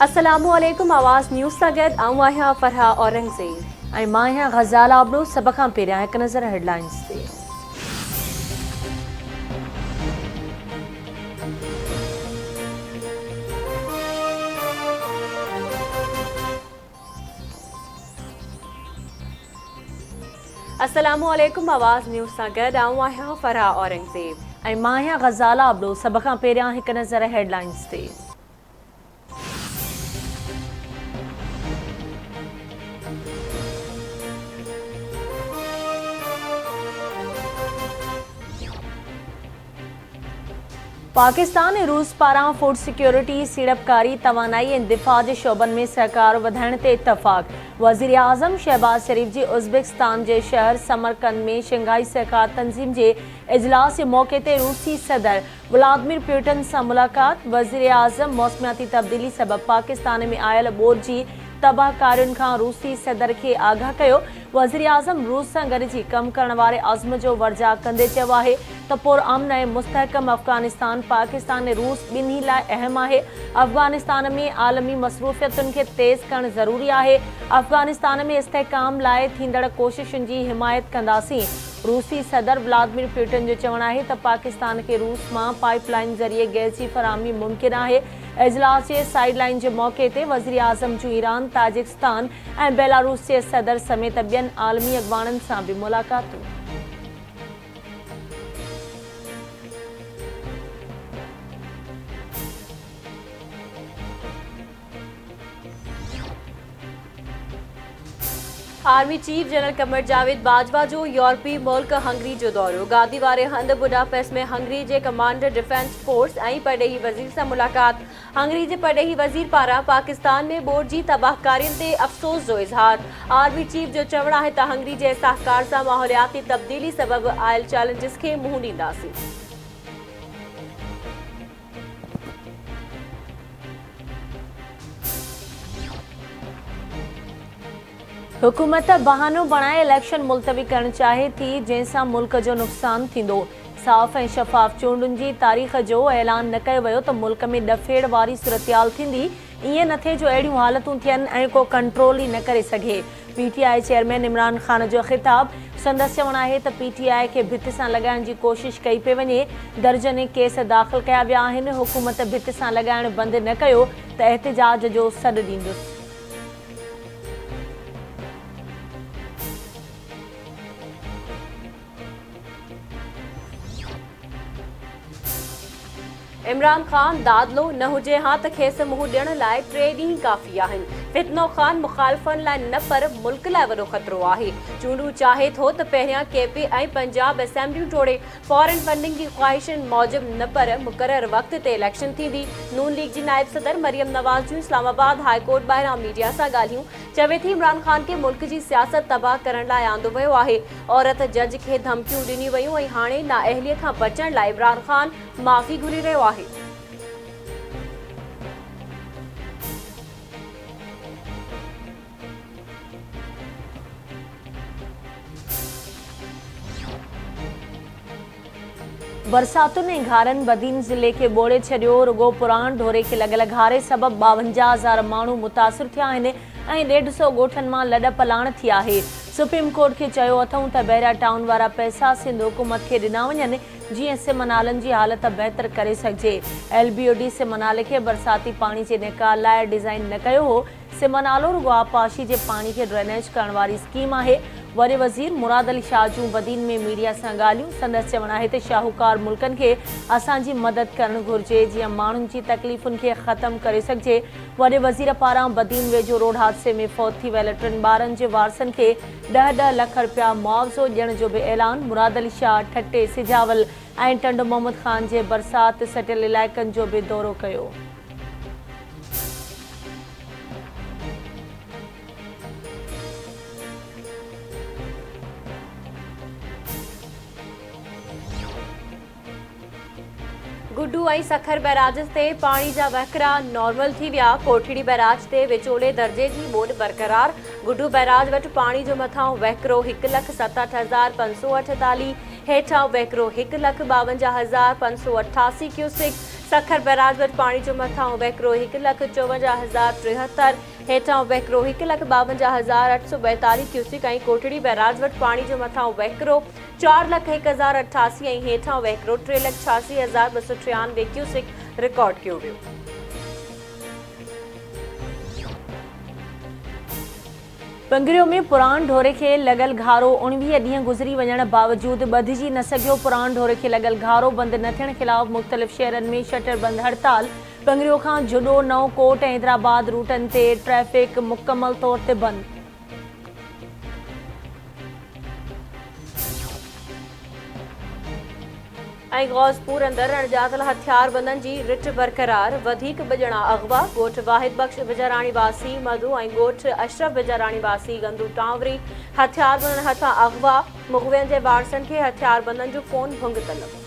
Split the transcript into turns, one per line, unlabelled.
अस्सलामुअलैकुम आवाज़ न्यूज़ सां गॾु आऊं आहियां फरहा औरंगज़ेब ऐं मां आहियां ग़ज़ाल आबरू। सभ खां पहिरियां हिकु नज़र हेडलाइंस ते। अस्सलामुअलैकुम आवाज़ न्यूज़ सां गॾु आऊं आहियां फरहा औरंगज़ेब ऐं मां आहियां ग़ज़ाल आबरू। सभ खां पहिरियां हिकु नज़र हेडलाइंस ते। पाकिस्तान ऐं रूस पारां फूड सिक्योरिटी, सीड़पकारी, तवानाई ऐं दिफ़ा जे शोबनि में सहकार वधाइण ते इतफ़ाक़। वज़ीर आज़म शहबाज शरीफ़ जी उज़्बेकिस्तान जे शहर समरकंद में शंघाई सहकार तंज़ीम जे इजलास जे मौक़े ते रूसी सदर व्लादिमीर पुतिन सां मुलाक़ात। वज़ीर आज़म मौसमियाती तब्दीली सबबि पाकिस्तान में आयल ॿोॾि जी तबाहकारियुनि खां रूसी सदर खे आगाह कयो। वज़ीर आज़म रूस सां गॾिजी कमु करण वारे अज़्म जो वर्जा कंदे चयो आहे त पुरअमन ऐं मुस्तहकम अफ़गानिस्तान पाकिस्तान ऐं रूस ॿिन्ही लाइ अहम आहे। अफ़गानिस्तान में आलमी मसरूफ़ियतुनि खे तेज़ करणु ज़रूरी आहे। अफ़गानिस्तान में इस्तेहकाम लाइ थींदड़ कोशिशुनि जी हिमायत कंदासीं। रूसी सदर व्लादिमीर पुतिन जो चवणु आहे त पाकिस्तान खे रूस मां पाइपलाइन ज़रिए गैस जी फ़राहमी मुमकिन आहे। इजलास जे साइड लाइन जे मौक़े ते वज़ीर आज़म जूं ईरान, ताजिकिस्तान ऐं बेलारूस जे सदर समेत ॿियनि आलमी अॻवाननि सां बि मुलाक़ातूं। Army chief general Qamar Javed Bajwa जो यूरोपी मुल्क हंगरी जो दौरो। गादी वारे हंधि बुडापेस्ट में हंगरी जे कमांडर डिफेंस फोर्स ऐं परॾेही वज़ीर सां मुलाक़ात। हंगरी जे परॾेही वज़ीर पारां पाकिस्तान में ॿोॾि जी तबाहकारियुनि ते अफ़सोस जो इज़हार। आर्मी चीफ जो चवणु आहे त हंगरी जे सहकार सां माहौलियाती तब्दीली सबबि आयल चैलेंजिस खे मुंहुं ॾींदासीं। हुकूमत बहानो बणाए इलेक्शन मुलतवी करणु चाहे थी, जंहिंसां मुल्क जो नुक़सानु थींदो। साफ़ ऐं शफ़ाफ़ चूंडुनि जी तारीख़ जो ऐलान न कयो वियो त मुल्क में ॾफेड़ वारी सूरतहाल थींदी। ईअं न थिए जो अहिड़ियूं हालतूं थियनि ऐं को कंट्रोल ई न करे सघे। PTI चेयरमैन इमरान ख़ान जो ख़िताब। संदसि चवणु आहे त PTI खे भित सां लॻाइण जी कोशिश कई पई वञे। दर्जने केस दाख़िल कया विया आहिनि। हुकूमत भित सां लॻाइण बंदि न कयो त एहतिजाज जो सॾु ॾींदुसि। इमरान ख़ान दादलो न हुजे हा त खेसि मुंहुं ॾियण लाइ 3 ॾींहं काफ़ी आहिनि। फितनो ख़ान मुख़ालिफ़नि लाइ न पर मुल्क लाइ वॾो ख़तरो आहे। चूंडूं चाहे थो त पहिरियां KP ऐं पंजाब असेंबलियूं टोड़े। फॉरेन फंडिंग जी ख़्वाहिशनि मूजिबि न पर मुक़ररु वक़्त ते इलेक्शन थींदी। नून लीग जी नाइब सदर मरियम नवाज़ जूं इस्लामाबाद हाई कोर्ट ॿाहिरां मीडिया सां ॻाल्हियूं। चवे थी इमरान ख़ान खे मुल्क जी सियासत तबाह करण लाइ आंदो वियो आहे। औरत जज खे धमकियूं ॾिनियूं वयूं ऐं हाणे नाअहलीअ खां बचण लाइ इमरान ख़ान माफ़ी घुरी रहियो आहे। बरसातुनि ऐं घारनि बदीन ज़िले खे ॿोड़े छॾियो। रुॻो पुराण ढोरे खे लॻल घारे सबबि 52,000 माण्हू मुतासिर थिया आहिनि ऐं 150 ॻोठनि मां लॾ पलाण थी आहे। सुप्रीम कोर्ट खे चयो अथऊं त बहिरिया टाउन वारा पैसा सिंध हुकूमत खे ॾिना वञनि, जीअं सिम नालनि जी हालत बहितर करे सघिजे। LBOD सिम नाले खे बरसाती पाणी जे निकाल लाइ डिज़ाइन न कयो हो। सिम नालो रुॻो आबपाशी जे पाणी खे ड्रेनेज करण वारी स्कीम आहे। वरी वज़ीर मुराद अली शाह जूं बदीन में मीडिया सां ॻाल्हियूं। संदसि चवणु आहे त शाहूकार मुल्कनि खे असांजी मदद करणु घुर्जे, जीअं माण्हुनि जी तकलीफ़ुनि खे ख़तमु करे सघिजे। वॾे वज़ीर पारां बदीन वेझो रोड हादसे में फौत थी वियल 3 ॿारनि जे वारसनि खे 10-10 लख रुपया मुआवज़ो ॾियण जो बि ऐलान। मुराद अली शाह ठटे, सिजावल ऐं टंड मोहम्मद ख़ान जे बरसाति सटियल इलाइक़नि जो बि दौरो कयो। गुड्डू ऐं सखर बैराज ते पाणी जा वहिकरा नॉर्मल थी विया। कोठड़ी बैराज ते विचोले दर्जे जी ॿोॾि बरक़रार। गुड्डू बैराज वटि पाणी जो मथां वहिकरो 1,67,548, हेठां वहिकरो 1,52,588 क्यूसिक।
सखर बैराज वटि पाणी जो मथां वहिकिरो 1,54,073, हेठां वहिकिरो 1,52,842 क्यूसिक ऐं कोटड़ी बैराज वटि पाणी जो मथां वहिकिरो 4,01,088 ऐं हेठां वहिकिरो 3,86,293 क्यूसिक रिकॉर्ड कयो वियो।
पंगरियो में पुरान ढोरे खे लॻल घारो 19 ॾींहं गुज़री वञण बावजूदि ॿधिजी न सघियो। पुरान ढोरे खे लॻल घारो बंदि न थियण ख़िलाफ़ मुख़्तलिफ़ शहरनि में शटर बंदि हड़ताल। पंगरियो खां जुडो, नवकोट ऐं हैदराबाद रूटनि ते ट्रैफ़िक मुकमल तौर ते बंदि।
ऐं गौसपुर अंदरि अणॼातल हथियारबंदनि जी रिट बरक़रार। वधीक ॿिजणा अग़वा। ॻोठ वाहिद बख़्श विजाराणी वासी मधु ऐं ॻोठ अशरफ विजाराणी वासी गंदू टांवरी हथियारबंदनि हथां अग़वा। मुग़वियनि जे वारसनि खे हथियारबंदनि जो फ़ोन भंग तलब।